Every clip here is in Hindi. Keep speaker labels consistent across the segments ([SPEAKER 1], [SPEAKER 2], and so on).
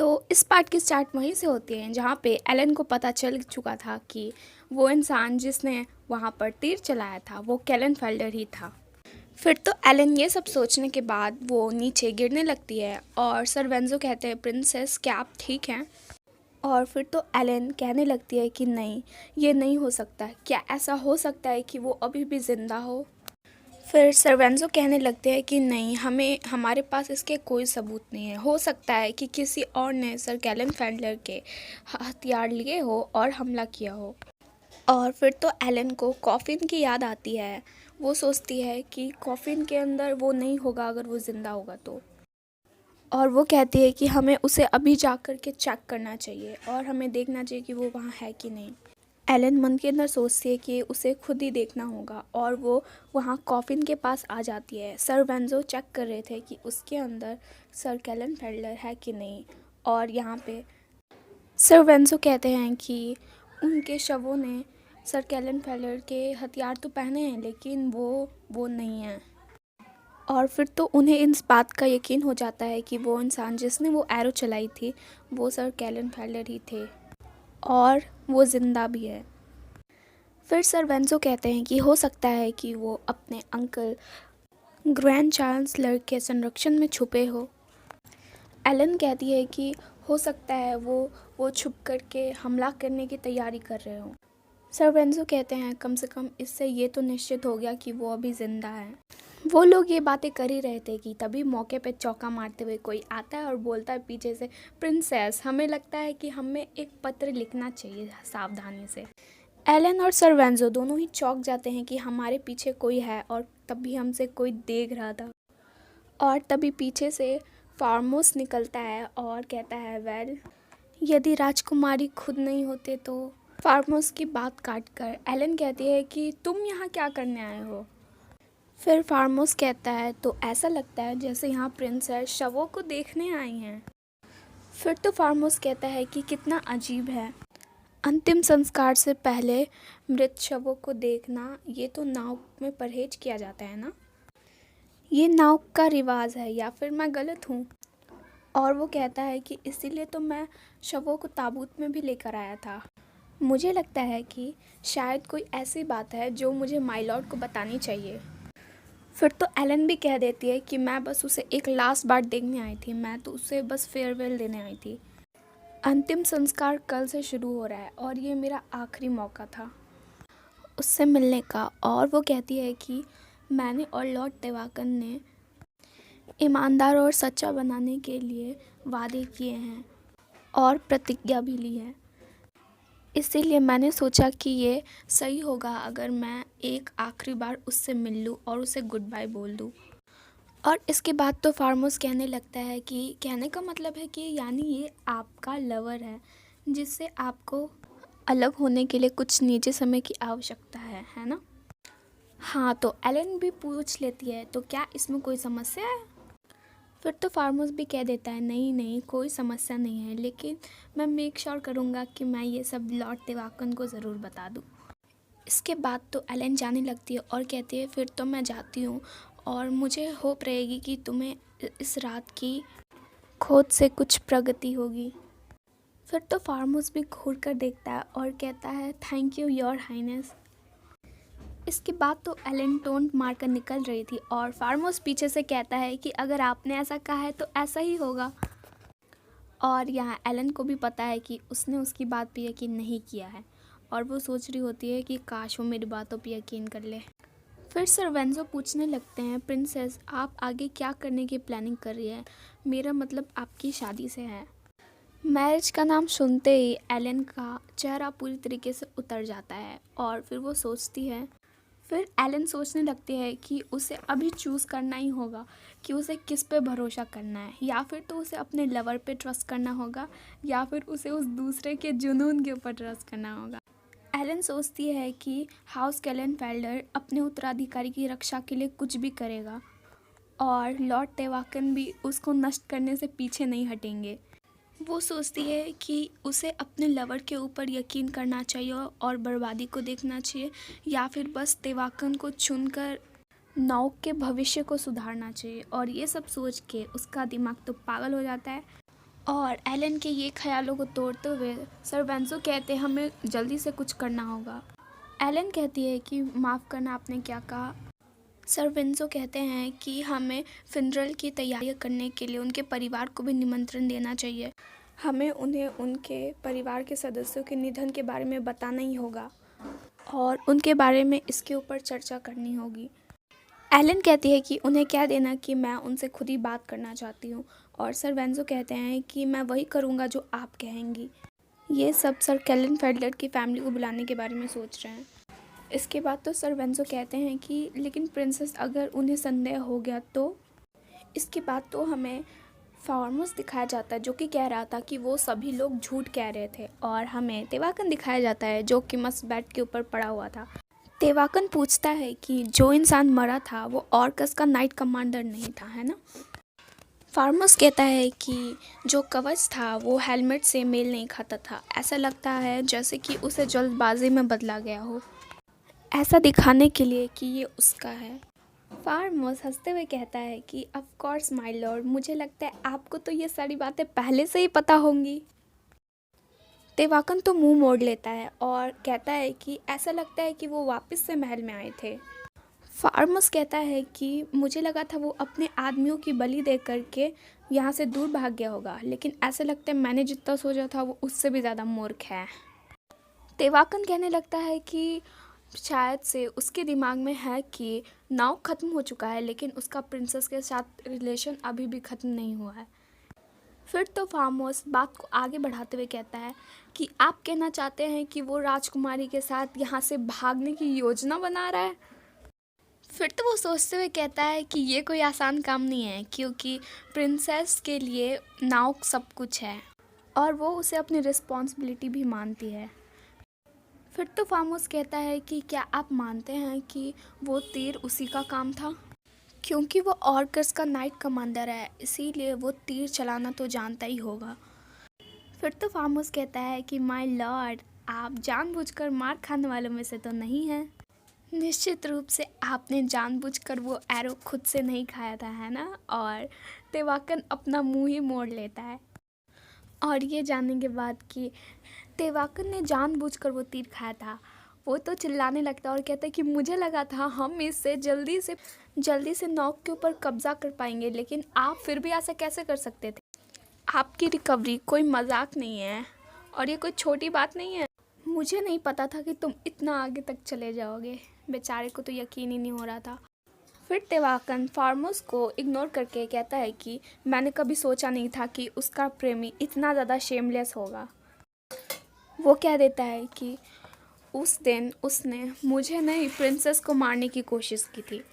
[SPEAKER 1] तो इस पार्ट की स्टार्ट वहीं से होती है जहाँ पे एलन को पता चल चुका था कि वो इंसान जिसने वहाँ पर तीर चलाया था वो कैलन फेल्डर ही था। फिर तो एलन ये सब सोचने के बाद वो नीचे गिरने लगती है और सर वेंजो कहते हैं, प्रिंसेस क्या आप ठीक हैं? और फिर तो एलन कहने लगती है कि नहीं, ये नहीं हो सकता। क्या ऐसा हो सकता है कि वो अभी भी ज़िंदा हो? फिर सर्वेंजो कहने लगते हैं कि नहीं, हमारे पास इसके कोई सबूत नहीं है। हो सकता है कि किसी और ने सर कैलन फैंडलर के हथियार लिए हो और हमला किया हो। और फिर तो एलन को कॉफ़िन की याद आती है। वो सोचती है कि कॉफ़िन के अंदर वो नहीं होगा अगर वो ज़िंदा होगा तो। और वो कहती है कि हमें उसे अभी जा कर के चेक करना चाहिए और हमें देखना चाहिए कि वो वहाँ है कि नहीं। एलन मन के अंदर सोचती है कि उसे खुद ही देखना होगा और वो वहाँ कॉफ़िन के पास आ जाती है। सर वेंजो चेक कर रहे थे कि उसके अंदर सर कैलन फेल्डर है कि नहीं। और यहाँ पे सर वेंजो कहते हैं कि उनके शवों ने सर कैलन फेल्डर के हथियार तो पहने हैं लेकिन वो नहीं हैं। और फिर तो उन्हें इस बात का यकीन हो जाता है कि वो इंसान जिसने वो एरो चलाई थी वो सर कैलन फेल्डर ही थे और वो ज़िंदा भी है। फिर सर वेंजो कहते हैं कि हो सकता है कि वो अपने अंकल ग्रैंड चांसलर के संरक्षण में छुपे हो। एलन कहती है कि हो सकता है वो छुप करके हमला करने की तैयारी कर रहे हो। सर वेंजो कहते हैं कम से कम इससे ये तो निश्चित हो गया कि वो अभी ज़िंदा है। वो लोग ये बातें कर ही रहे थे कि तभी मौके पे चौका मारते हुए कोई आता है और बोलता है पीछे से, प्रिंसेस हमें लगता है कि हमें एक पत्र लिखना चाहिए सावधानी से। एलन और सर वेंजो दोनों ही चौंक जाते हैं कि हमारे पीछे कोई है और तभी हमसे कोई देख रहा था। और तभी पीछे से फार्मोस निकलता है और कहता है, वेल यदि राजकुमारी खुद नहीं होते तो। फार्मोस की बात काट कर एलन कहती है कि तुम यहाँ क्या करने आए हो? फिर फार्मोस कहता है तो ऐसा लगता है जैसे यहाँ प्रिंसेस शवों को देखने आई हैं। फिर तो फार्मोस कहता है कि कितना अजीब है, अंतिम संस्कार से पहले मृत शवों को देखना, ये तो नाव में परहेज किया जाता है ना, ये नाव का रिवाज है या फिर मैं गलत हूँ? और वो कहता है कि इसीलिए तो मैं शवों को ताबूत में भी लेकर आया था। मुझे लगता है कि शायद कोई ऐसी बात है जो मुझे माय लॉर्ड को बतानी चाहिए। फिर तो एलन भी कह देती है कि मैं बस उसे एक लास्ट बार देखने आई थी, मैं तो उसे बस फेयरवेल देने आई थी। अंतिम संस्कार कल से शुरू हो रहा है और ये मेरा आखिरी मौका था उससे मिलने का। और वो कहती है कि मैंने और लॉर्ड तेवाकन ने ईमानदार और सच्चा बनाने के लिए वादे किए हैं और प्रतिज्ञा भी ली है, इसीलिए मैंने सोचा कि ये सही होगा अगर मैं एक आखिरी बार उससे मिल लूँ और उसे गुड बाय बोल दूँ। और इसके बाद तो फार्मोस कहने लगता है कि कहने का मतलब है कि यानी ये आपका लवर है जिससे आपको अलग होने के लिए कुछ निजी समय की आवश्यकता है ना? हाँ, तो एलन भी पूछ लेती है तो क्या इसमें कोई समस्या है? फिर तो फार्मोस भी कह देता है नहीं नहीं, कोई समस्या नहीं है, लेकिन मैं मेक श्योर करूँगा कि मैं ये सब लॉर्ड तेवाकन को ज़रूर बता दूँ। इसके बाद तो एलन जाने लगती है और कहती है फिर तो मैं जाती हूँ और मुझे होप रहेगी कि तुम्हें इस रात की खोज से कुछ प्रगति होगी। फिर तो फार्मोस भी घूर कर देखता है और कहता है थैंक यू योर हाइनेस। इसके बाद तो एलन टोंट मारकर निकल रही थी और फार्मोस पीछे से कहता है कि अगर आपने ऐसा कहा है तो ऐसा ही होगा। और यहाँ एलन को भी पता है कि उसने उसकी बात पे यकीन नहीं किया है और वो सोच रही होती है कि काश वो मेरी बातों पे यकीन कर ले। फिर सर वेंजो पूछने लगते हैं, प्रिंसेस आप आगे क्या करने की प्लानिंग कर रही है? मेरा मतलब आपकी शादी से है। मैरिज का नाम सुनते ही एलन का चेहरा पूरी तरीके से उतर जाता है और फिर एलन सोचने लगती है कि उसे अभी चूज़ करना ही होगा कि उसे किस पे भरोसा करना है, या फिर तो उसे अपने लवर पे ट्रस्ट करना होगा या फिर उसे उस दूसरे के जुनून के ऊपर ट्रस्ट करना होगा। एलन सोचती है कि हाउस कैलन फेल्डर अपने उत्तराधिकारी की रक्षा के लिए कुछ भी करेगा और लॉर्ड तेवाकन भी उसको नष्ट करने से पीछे नहीं हटेंगे। वो सोचती है कि उसे अपने लवर के ऊपर यकीन करना चाहिए और बर्बादी को देखना चाहिए या फिर बस तेवाकन को चुनकर नौक के भविष्य को सुधारना चाहिए। और ये सब सोच के उसका दिमाग तो पागल हो जाता है और एलन के ये ख्यालों को तोड़ते हुए सर वेंजो कहते हैं हमें जल्दी से कुछ करना होगा। एलन कहती है कि माफ़ करना, आपने क्या कहा? सर वेंजो कहते हैं कि हमें फिनरल की तैयारी करने के लिए उनके परिवार को भी निमंत्रण देना चाहिए। हमें उन्हें उनके परिवार के सदस्यों के निधन के बारे में बताना ही होगा और उनके बारे में इसके ऊपर चर्चा करनी होगी। एलन कहती है कि उन्हें क्या देना कि मैं उनसे खुद ही बात करना चाहती हूँ और सर वेंजो कहते हैं कि मैं वही करूँगा जो आप कहेंगी। ये सब सर केलन फेल्डर की फैमिली को बुलाने के बारे में सोच रहे हैं। इसके बाद तो सर वेंजो कहते हैं कि लेकिन प्रिंसेस अगर उन्हें संदेह हो गया तो। इसके बाद तो हमें फार्मस दिखाया जाता है जो कि कह रहा था कि वो सभी लोग झूठ कह रहे थे और हमें तेवाकन दिखाया जाता है जो कि मस्त बेड के ऊपर पड़ा हुआ था। तेवाकन पूछता है कि जो इंसान मरा था वो ऑर्कस का नाइट कमांडर नहीं था, है ना? फार्मस कहता है कि जो कवच था वो हेलमेट से मेल नहीं खाता था, ऐसा लगता है जैसे कि उसे जल्दबाजी में बदला गया हो, ऐसा दिखाने के लिए कि ये उसका है। फार्मस हंसते हुए कहता है कि ऑफ कोर्स माय लॉर्ड, मुझे लगता है आपको तो ये सारी बातें पहले से ही पता होंगी। तेवाकन तो मुंह मोड़ लेता है और कहता है कि ऐसा लगता है कि वो वापस से महल में आए थे। फार्मस कहता है कि मुझे लगा था वो अपने आदमियों की बलि दे करके यहाँ से दूर भाग गया होगा, लेकिन ऐसा लगता है मैंने जितना सोचा था वो उससे भी ज़्यादा मूर्ख है। तेवाकन कहने लगता है कि शायद से उसके दिमाग में है कि नाव ख़त्म हो चुका है लेकिन उसका प्रिंसेस के साथ रिलेशन अभी भी ख़त्म नहीं हुआ है। फिर तो फार्मस बात को आगे बढ़ाते हुए कहता है कि आप कहना चाहते हैं कि वो राजकुमारी के साथ यहाँ से भागने की योजना बना रहा है। फिर तो वो सोचते हुए कहता है कि ये कोई आसान काम नहीं है क्योंकि प्रिंसेस के लिए नाव सब कुछ है और वो उसे अपनी रिस्पॉन्सिबिलिटी भी मानती है। फिर तो फार्मस कहता है कि क्या आप मानते हैं कि वो तीर उसी का काम था? क्योंकि वो ऑर्कस का नाइट कमांडर है इसीलिए वो तीर चलाना तो जानता ही होगा। फिर तो फार्मस कहता है कि माय लॉर्ड, आप जानबूझकर मार खाने वालों में से तो नहीं हैं। निश्चित रूप से आपने जानबूझकर वो एरो खुद से नहीं खाया था, है ना? और तेवाकन अपना मुंह ही मोड़ लेता है और ये जानने के बाद कि तेवाकन ने जानबूझकर वो तीर खाया था, वो तो चिल्लाने लगता है और कहता है कि मुझे लगा था हम इससे जल्दी से नॉक के ऊपर कब्जा कर पाएंगे, लेकिन आप फिर भी ऐसा कैसे कर सकते थे? आपकी रिकवरी कोई मजाक नहीं है और ये कोई छोटी बात नहीं है। मुझे नहीं पता था कि तुम इतना आगे तक चले जाओगे। बेचारे को तो यकीन ही नहीं हो रहा था। फिर तेवाकन फार्मस को इग्नोर करके कहता है कि मैंने कभी सोचा नहीं था कि उसका प्रेमी इतना ज़्यादा शेमलेस होगा। वो कह देता है कि उस दिन उसने मुझे नहीं प्रिंसेस को मारने की कोशिश की थी।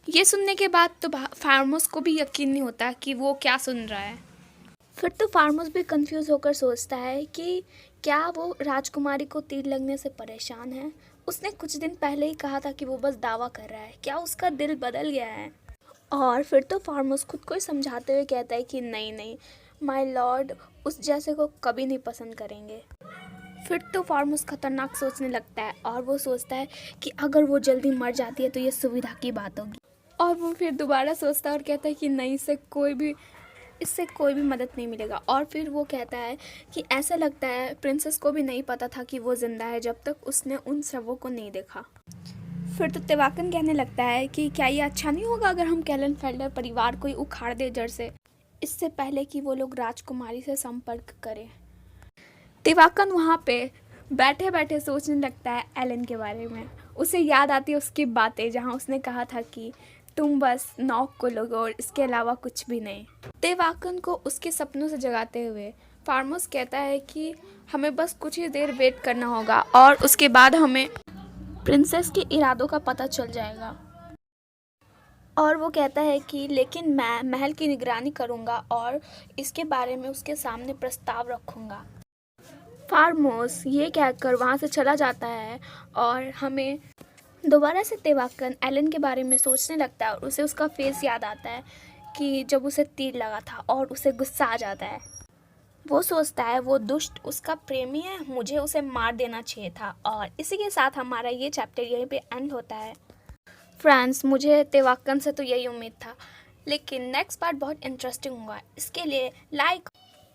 [SPEAKER 1] ये सुनने के बाद तो फार्मस को भी यकीन नहीं होता कि वो क्या सुन रहा है। फिर तो फार्मस भी कंफ्यूज होकर सोचता है कि क्या वो राजकुमारी को तीर लगने से परेशान है? उसने कुछ दिन पहले ही कहा था कि वो बस दावा कर रहा है, क्या उसका दिल बदल गया है? और फिर तो फार्मस खुद को ही समझाते हुए कहता है कि नहीं, माय लॉर्ड उस जैसे को कभी नहीं पसंद करेंगे। फिर तो फार्मस खतरनाक सोचने लगता है और वो सोचता है कि अगर वो जल्दी मर जाती है तो ये सुविधा की बात होगी। और वो फिर दोबारा सोचता है और कहता है कि नहीं, इससे कोई भी मदद नहीं मिलेगा। और फिर वो कहता है कि ऐसा लगता है प्रिंसेस को भी नहीं पता था कि वो ज़िंदा है जब तक उसने उन शवों को नहीं देखा। फिर तो तेवाकन कहने लगता है कि क्या ये अच्छा नहीं होगा अगर हम केलन फेल्डर परिवार को ही उखाड़ दे जड़ से, इससे पहले कि वो लोग राजकुमारी से संपर्क करें। तेवाकन वहाँ पे बैठे बैठे सोचने लगता है एलन के बारे में। उसे याद आती है उसकी बातें जहाँ उसने कहा था कि तुम बस नॉक को लोगे और इसके अलावा कुछ भी नहीं। तेवाकन को उसके सपनों से जगाते हुए फार्मस कहता है कि हमें बस कुछ ही देर वेट करना होगा और उसके बाद हमें प्रिंसेस के इरादों का पता चल जाएगा। और वो कहता है कि लेकिन मैं महल की निगरानी करूँगा और इसके बारे में उसके सामने प्रस्ताव रखूँगा। फार्मस ये कहकर वहाँ से चला जाता है और हमें दोबारा से तेवाकन एलन के बारे में सोचने लगता है और उसे उसका फेस याद आता है कि जब उसे तीर लगा था और उसे गुस्सा आ जाता है। वो सोचता है वो दुष्ट उसका प्रेमी है, मुझे उसे मार देना चाहिए था। और इसी के साथ हमारा ये चैप्टर यहीं पे एंड होता है। फ्रेंड्स, मुझे तेवाकन से तो यही उम्मीद था, लेकिन नेक्स्ट पार्ट बहुत इंटरेस्टिंग होगा। इसके लिए लाइक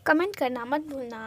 [SPEAKER 1] कमेंट करना मत भूलना।